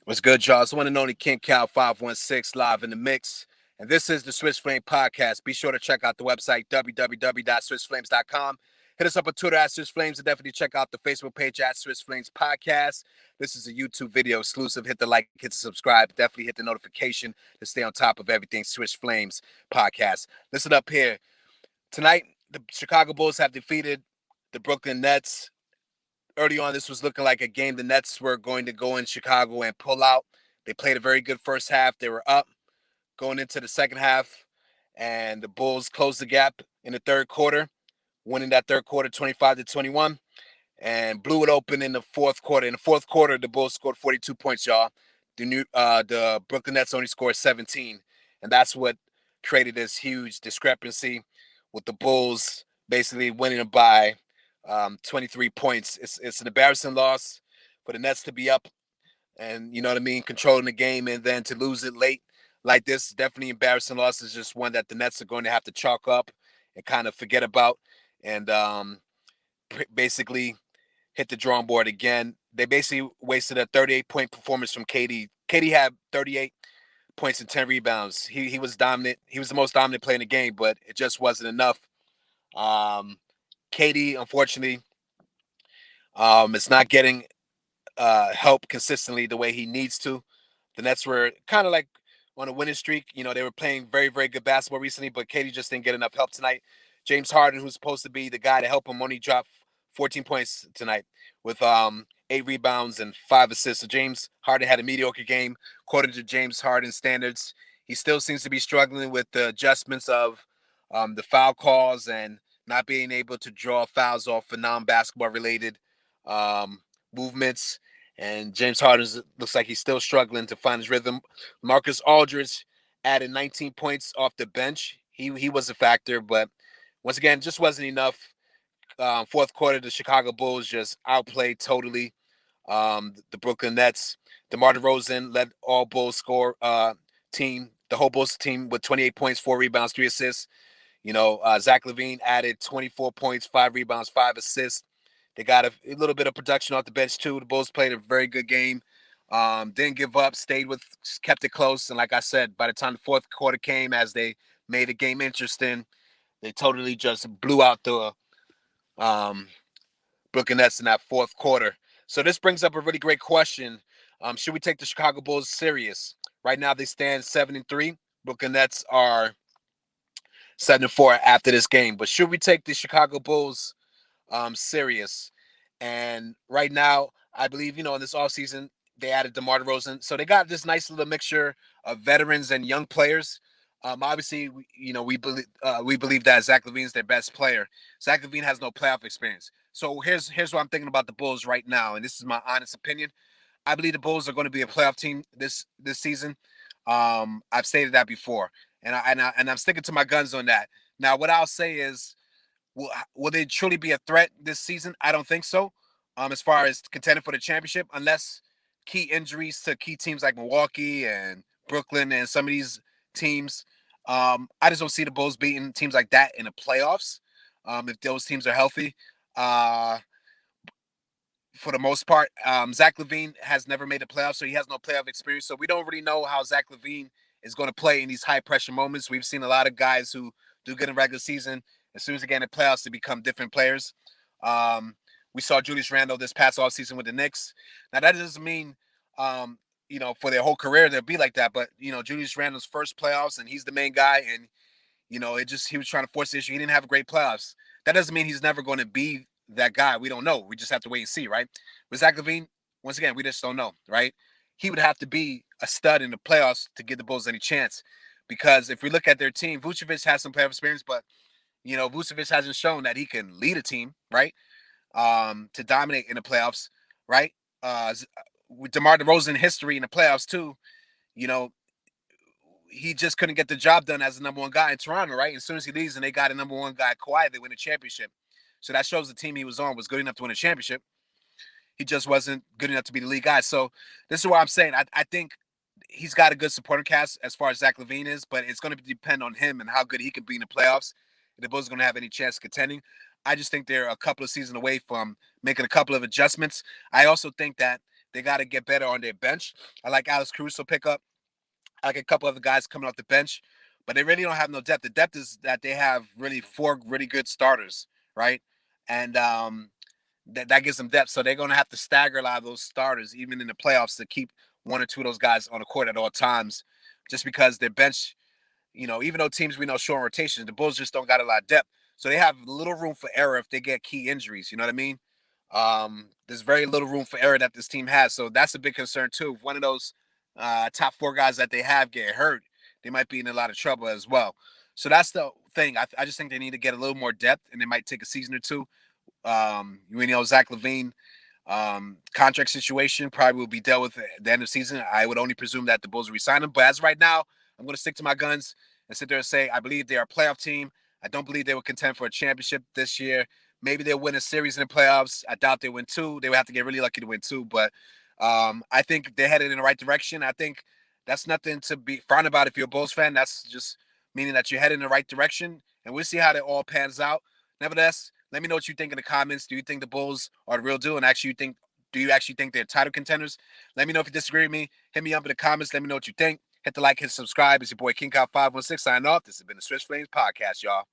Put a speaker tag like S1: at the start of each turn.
S1: What's good, y'all? It's the one and only King Cow 516 live in the mix. And this is the Swiss Flame Podcast. Be sure to check out the website, www.swissflames.com. Hit us up on Twitter at Swiss Flames, and definitely check out the Facebook page at Swiss Flames Podcast. This is a YouTube video exclusive. Hit the like, hit the subscribe. Definitely hit the notification to stay on top of everything Swiss Flames Podcast. Listen up here. Tonight, the Chicago Bulls have defeated the Brooklyn Nets. Early on, this was looking like a game the Nets were going to go in Chicago and pull out. They played a very good first half. They were up going into the second half, and the Bulls closed the gap in the third quarter, winning that third quarter 25-21, and blew it open in the fourth quarter. In the fourth quarter, the Bulls scored 42 points, y'all. The Brooklyn Nets only scored 17, and that's what created this huge discrepancy with the Bulls basically winning by 23 points. It's an embarrassing loss for the Nets to be up and, you know what I mean, controlling the game, and then to lose it late like this. Definitely embarrassing loss. Is just one that the Nets are going to have to chalk up and kind of forget about, and basically hit the drawing board again. They basically wasted a 38-point performance from KD. KD had 38 points and 10 rebounds. He was dominant. He was the most dominant player in the game, but it just wasn't enough. KD, unfortunately, is not getting help consistently the way he needs to. The Nets were kind of like on a winning streak. You know, they were playing very, very good basketball recently, but KD just didn't get enough help tonight. James Harden, who's supposed to be the guy to help him, only dropped 14 points tonight with 8 rebounds and 5 assists. So James Harden had a mediocre game, according to James Harden standards. He still seems to be struggling with the adjustments of the foul calls and not being able to draw fouls off for non-basketball related movements. And James Harden looks like he's still struggling to find his rhythm. Marcus Aldridge added 19 points off the bench. He was a factor, but once again, just wasn't enough. Fourth quarter, the Chicago Bulls just outplayed totally the Brooklyn Nets. DeMar DeRozan led all Bulls score team, the whole Bulls team with 28 points, 4 rebounds, 3 assists. You know, Zach LaVine added 24 points, 5 rebounds, 5 assists. They got a little bit of production off the bench too. The Bulls played a very good game. Didn't give up, kept it close. And like I said, by the time the fourth quarter came, as they made the game interesting, they totally just blew out the um, Brooklyn Nets in that fourth quarter. So this brings up a really great question. Should we take the Chicago Bulls serious? Right now they stand 7-3. Brooklyn Nets are 7-4 after this game. But should we take the Chicago Bulls serious? And right now, I believe, in this offseason, they added DeMar DeRozan. So they got this nice little mixture of veterans and young players. Obviously, we believe that Zach LaVine is their best player. Zach LaVine has no playoff experience. So here's what I'm thinking about the Bulls right now, and this is my honest opinion. I believe the Bulls are going to be a playoff team this season. I've stated that before, and I'm sticking to my guns on that. Now, what I'll say is, will they truly be a threat this season? I don't think so. As far as contending for the championship, unless key injuries to key teams like Milwaukee and Brooklyn and some of these teams, I just don't see the Bulls beating teams like that in the playoffs. If those teams are healthy, for the most part, Zach LaVine has never made the playoffs, so he has no playoff experience. So we don't really know how Zach LaVine is going to play in these high pressure moments. We've seen a lot of guys who do good in regular season. As soon as they get in the playoffs, they become different players. We saw Julius Randle this past offseason with the Knicks. Now, that doesn't mean, for their whole career they'll be like that. But, Julius Randle's first playoffs, and he's the main guy. And, he was trying to force the issue. He didn't have a great playoffs. That doesn't mean he's never going to be that guy. We don't know. We just have to wait and see, right? With Zach LaVine, once again, we just don't know, right? He would have to be a stud in the playoffs to give the Bulls any chance. Because if we look at their team, Vucevic has some playoff experience, but Vucevic hasn't shown that he can lead a team, right? To dominate in the playoffs, right? With DeMar DeRozan history in the playoffs too, he just couldn't get the job done as the number one guy in Toronto, right? As soon as he leaves and they got a number one guy, Kawhi, they win a championship. So that shows the team he was on was good enough to win a championship. He just wasn't good enough to be the lead guy. So this is what I'm saying. I think he's got a good supporting cast as far as Zach LaVine is, but it's going to depend on him and how good he can be in the playoffs. If the Bulls are going to have any chance of contending. I just think they're a couple of seasons away from making a couple of adjustments. I also think that they got to get better on their bench. I like Alex Caruso pickup. I like a couple other guys coming off the bench, but they really don't have no depth. The depth is that they have really four really good starters, right? And that gives them depth. So they're going to have to stagger a lot of those starters, even in the playoffs, to keep one or two of those guys on the court at all times, just because their bench, even though teams we know show on rotations, the Bulls just don't got a lot of depth. So they have little room for error if they get key injuries. You know what I mean? There's very little room for error that this team has. So that's a big concern too. If one of those top four guys that they have get hurt, they might be in a lot of trouble as well. So that's the thing. I just think they need to get a little more depth, and it might take a season or two. Zach LaVine contract situation probably will be dealt with at the end of the season. I would only presume that the Bulls resign him. But as right now, I'm going to stick to my guns and sit there and say I believe they are a playoff team. I don't believe they will contend for a championship this year. Maybe they'll win a series in the playoffs. I doubt they win two. They would have to get really lucky to win two. But I think they're headed in the right direction. I think that's nothing to be frowned about if you're a Bulls fan. That's just meaning that you're headed in the right direction. And we'll see how that all pans out. Nevertheless, let me know what you think in the comments. Do you think the Bulls are the real deal? And do you actually think they're title contenders? Let me know if you disagree with me. Hit me up in the comments. Let me know what you think. Hit the like, hit subscribe. It's your boy King Kyle 516 signing off. This has been the Switch Flames podcast, y'all.